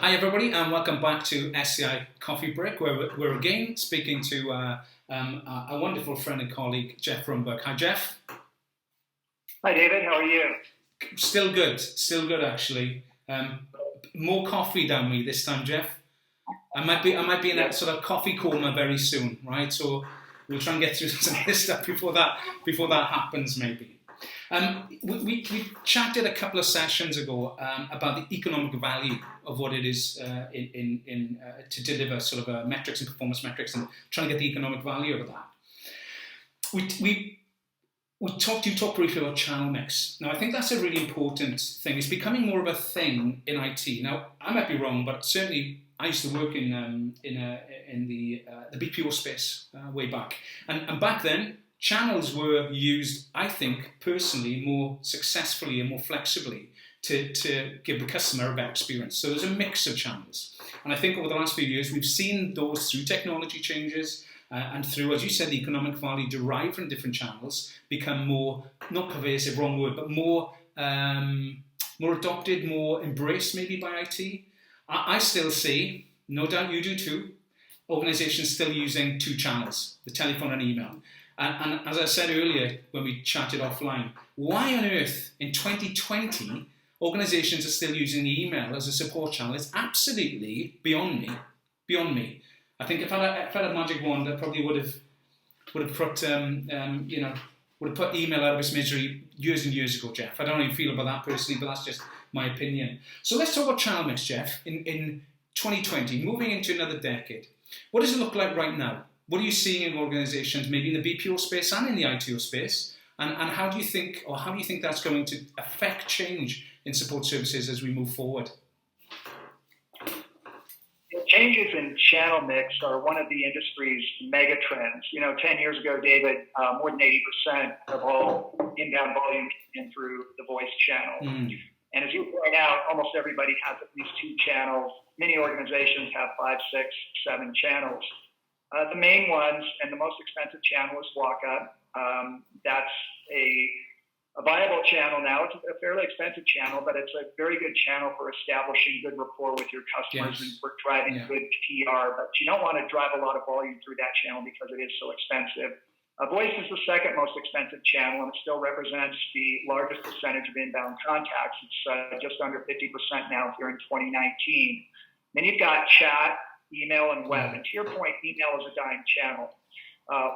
Hi everybody and welcome back to SDI Coffee Break where we're again speaking to a wonderful friend and colleague, Jeff Rumberg. Hi Jeff. Hi David, how are you? Still good actually. More coffee down me this time, Jeff. I might be in a sort of coffee coma very soon, right? So we'll try and get through some of this stuff before that happens maybe. We chatted a couple of sessions ago about the economic value of what it is to deliver sort of metrics and performance metrics and trying to get the economic value of that. You talked briefly about channel mix. Now I think that's a really important thing. It's becoming more of a thing in IT. Now I might be wrong, but certainly I used to work in the BPO space way back, and back then. Channels were used, I think, personally, more successfully and more flexibly to give the customer a better experience. So there's a mix of channels. And I think over the last few years, we've seen those through technology changes and through, as you said, the economic value derived from different channels become more, not pervasive, wrong word, but more adopted, more embraced maybe by IT. I still see, no doubt you do too, organizations still using two channels, the telephone and email. And as I said earlier when we chatted offline, why on earth in 2020 organizations are still using email as a support channel is absolutely beyond me. I think if I had a magic wand, I probably would have put email out of its misery years and years ago, Jeff. I don't know how you feel about that personally, but that's just my opinion. So let's talk about channel mix, Jeff. In 2020, moving into another decade, what does it look like right now? What are you seeing in organizations, maybe in the BPO space and in the ITO space? And how do you think that's going to affect change in support services as we move forward? Changes in channel mix are one of the industry's mega trends. 10 years ago, David, more than 80% of all inbound volume came through the voice channel. And as you point out, almost everybody has at least two channels. Many organizations have 5, 6, 7 channels. The main ones and the most expensive channel is walk-up. That's a viable channel now. It's a fairly expensive channel, but it's a very good channel for establishing good rapport with your customers and for driving good PR. But you don't want to drive a lot of volume through that channel because it is so expensive. Voice is the second most expensive channel, and it still represents the largest percentage of inbound contacts. It's just under 50% now here in 2019. Then you've got chat, email, and web. And to your point, email is a dying channel.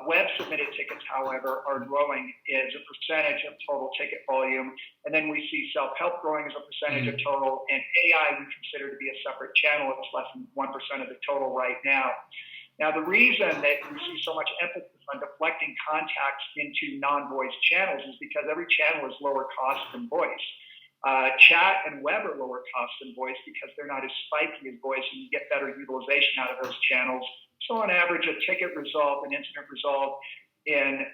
Web-submitted tickets, however, are growing as a percentage of total ticket volume. And then we see self-help growing as a percentage of total. And AI we consider to be a separate channel. It's less than 1% of the total right now. Now, the reason that we see so much emphasis on deflecting contacts into non-voice channels is because every channel is lower cost than voice. Chat and web are lower cost than voice because they're not as spiky as voice and you get better utilization out of those channels. So on average, a ticket resolved, an incident resolved in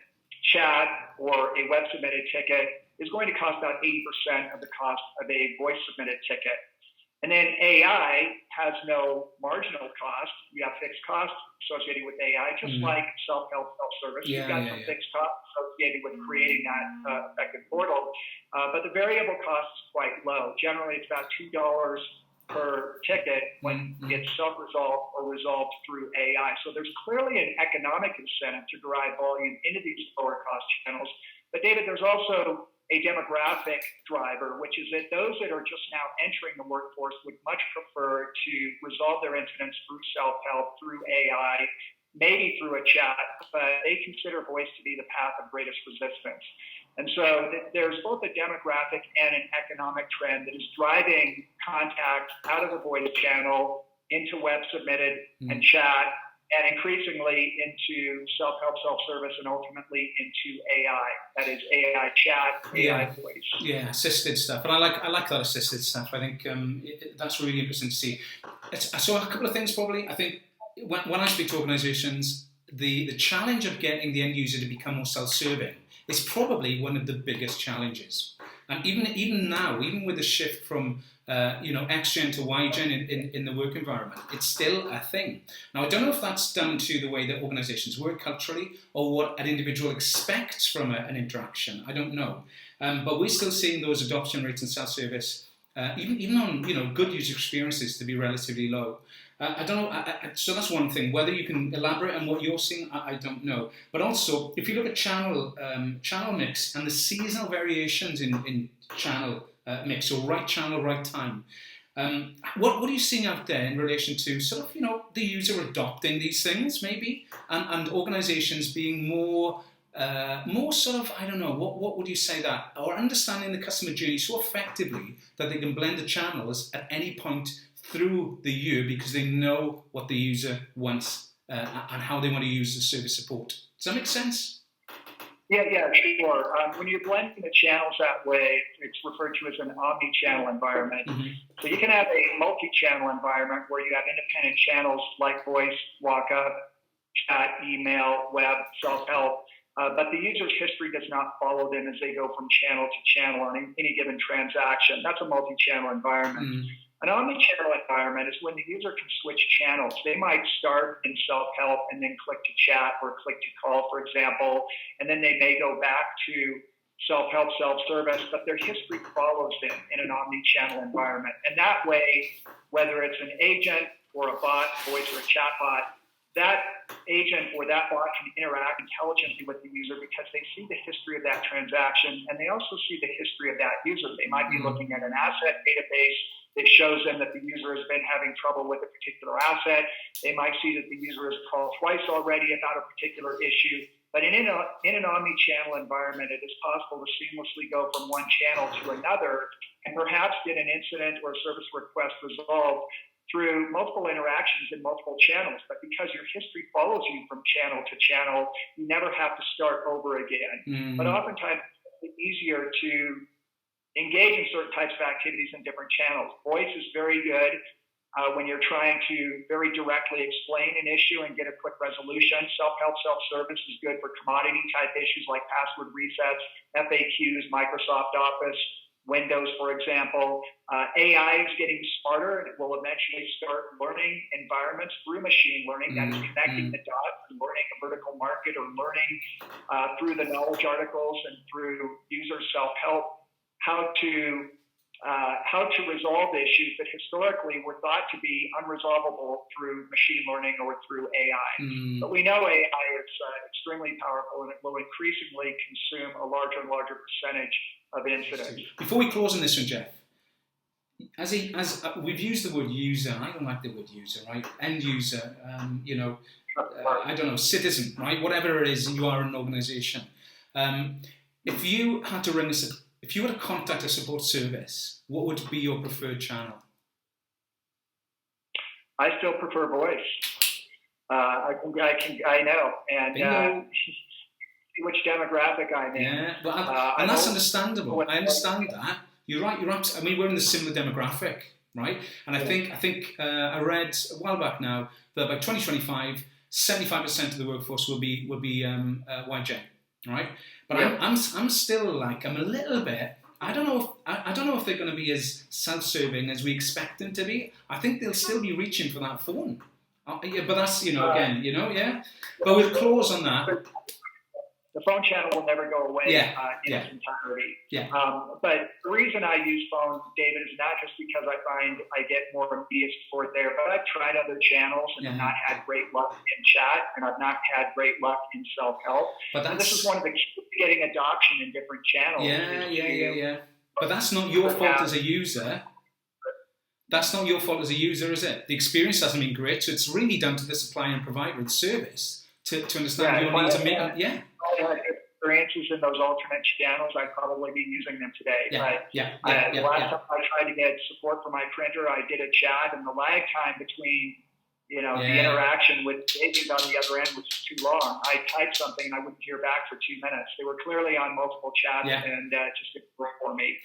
chat or a web submitted ticket is going to cost about 80% of the cost of a voice submitted ticket. And then AI has no marginal cost. You have fixed costs associated with AI, just like self-help, self-service. You've got some fixed costs associated with creating that effective portal. But the variable cost is quite low. Generally, it's about $2 per ticket when it's self-resolved or resolved through AI. So there's clearly an economic incentive to drive volume into these lower cost channels. But David, there's also a demographic driver, which is that those that are just now entering the workforce would much prefer to resolve their incidents through self-help, through AI, maybe through a chat, but they consider voice to be the path of greatest resistance. And so there's both a demographic and an economic trend that is driving contact out of the voice channel into web submitted and chat, and increasingly into self-help, self-service, and ultimately into AI. That is AI chat, AI voice. Yeah, assisted stuff. And I like that assisted stuff. I think that's really interesting to see. So a couple of things probably. I think when I speak to organizations, the challenge of getting the end user to become more self-serving is probably one of the biggest challenges. And even now, even with the shift from X-Gen to Y-Gen in the work environment, it's still a thing. Now, I don't know if that's down to the way that organizations work culturally or what an individual expects from an interaction. I don't know. But we're still seeing those adoption rates in self-service even on good user experiences to be relatively low. I don't know. So that's one thing. Whether you can elaborate on what you're seeing, I don't know. But also, if you look at channel mix and the seasonal variations in channel mix, or right channel, right time, what are you seeing out there in relation to sort of the user adopting these things maybe, and organisations being more sort of, I don't know, what would you say that, or understanding the customer journey so effectively that they can blend the channels at any point through the year because they know what the user wants and how they want to use the service support. Does that make sense? Yeah, sure. When you're blending the channels that way, it's referred to as an omni-channel environment. Mm-hmm. So you can have a multi-channel environment where you have independent channels like voice, walk-up, chat, email, web, self-help, but the user's history does not follow them as they go from channel to channel on any given transaction. That's a multi-channel environment. Mm-hmm. An omni-channel environment is when the user can switch channels. They might start in self-help and then click to chat or click to call, for example, and then they may go back to self-help, self-service, but their history follows them in an omni-channel environment. And that way, whether it's an agent or a bot, voice or a chat bot, that agent or that bot can interact intelligently with the user because they see the history of that transaction and they also see the history of that user. They might be looking at an asset database that shows them that the user has been having trouble with a particular asset. They might see that the user has called twice already about a particular issue. But in an omni-channel environment, it is possible to seamlessly go from one channel to another and perhaps get an incident or a service request resolved through multiple interactions in multiple channels. But because your history follows you from channel to channel, you never have to start over again. Mm. But oftentimes, it's easier to engage in certain types of activities in different channels. Voice is very good when you're trying to very directly explain an issue and get a quick resolution. Self-help, self-service is good for commodity-type issues like password resets, FAQs, Microsoft Office, Windows, for example. AI is getting smarter, and it will eventually start learning environments through machine learning. That is connecting the dots and learning a vertical market, or learning through the knowledge articles and through user self-help how to resolve issues that historically were thought to be unresolvable through machine learning or through AI. But we know AI is extremely powerful, and it will increasingly consume a larger and larger percentage of incidents. Before we close on this one, Jeff, as we've used the word user, I don't like the word user, right? End user, I don't know, citizen, right? Whatever it is, you are an organization. If you had to run this, if you were to contact a support service, what would be your preferred channel? I still prefer voice. I know, and which demographic I'm in. Yeah, well, and that's understandable. I understand that. You're right. I mean, we're in a similar demographic, right? And I think I read a while back now that by 2025, 75% of the workforce will be YJ, right? But yeah. I'm still like, I'm a little bit. I don't know if they're going to be as self-serving as we expect them to be. I think they'll still be reaching for that phone. Yeah, but that's again, yeah. But we'll close on that. The phone channel will never go away in its entirety. Yeah. But the reason I use phone, David, is not just because I find I get more immediate support there, but I've tried other channels and have not had great luck in chat, and I've not had great luck in self-help. But this is one of the keys to getting adoption in different channels. Yeah. But that's not your fault as a user. That's not your fault as a user, is it? The experience hasn't been great, so it's really down to the supplier and provider of the service to understand your needs and make them. Yeah. I had experiences in those alternate channels, I'd probably be using them today. The last time I tried to get support for my printer, I did a chat, and the lag time between the interaction with the agent on the other end was too long. I typed something and I wouldn't hear back for 2 minutes. They were clearly on multiple chats and just didn't work for me.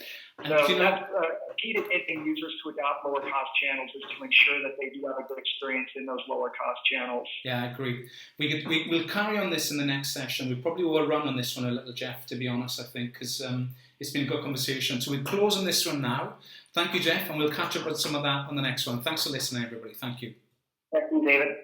So that's key to getting users to adopt lower cost channels is to ensure that they do have a good experience in those lower cost channels. Yeah, I agree. We'll carry on this in the next session. We probably will run on this one a little, Jeff, to be honest, I think, because it's been a good conversation. So we'll close on this one now. Thank you, Jeff, and we'll catch up with some of that on the next one. Thanks for listening, everybody. Thank you. Thank you, David.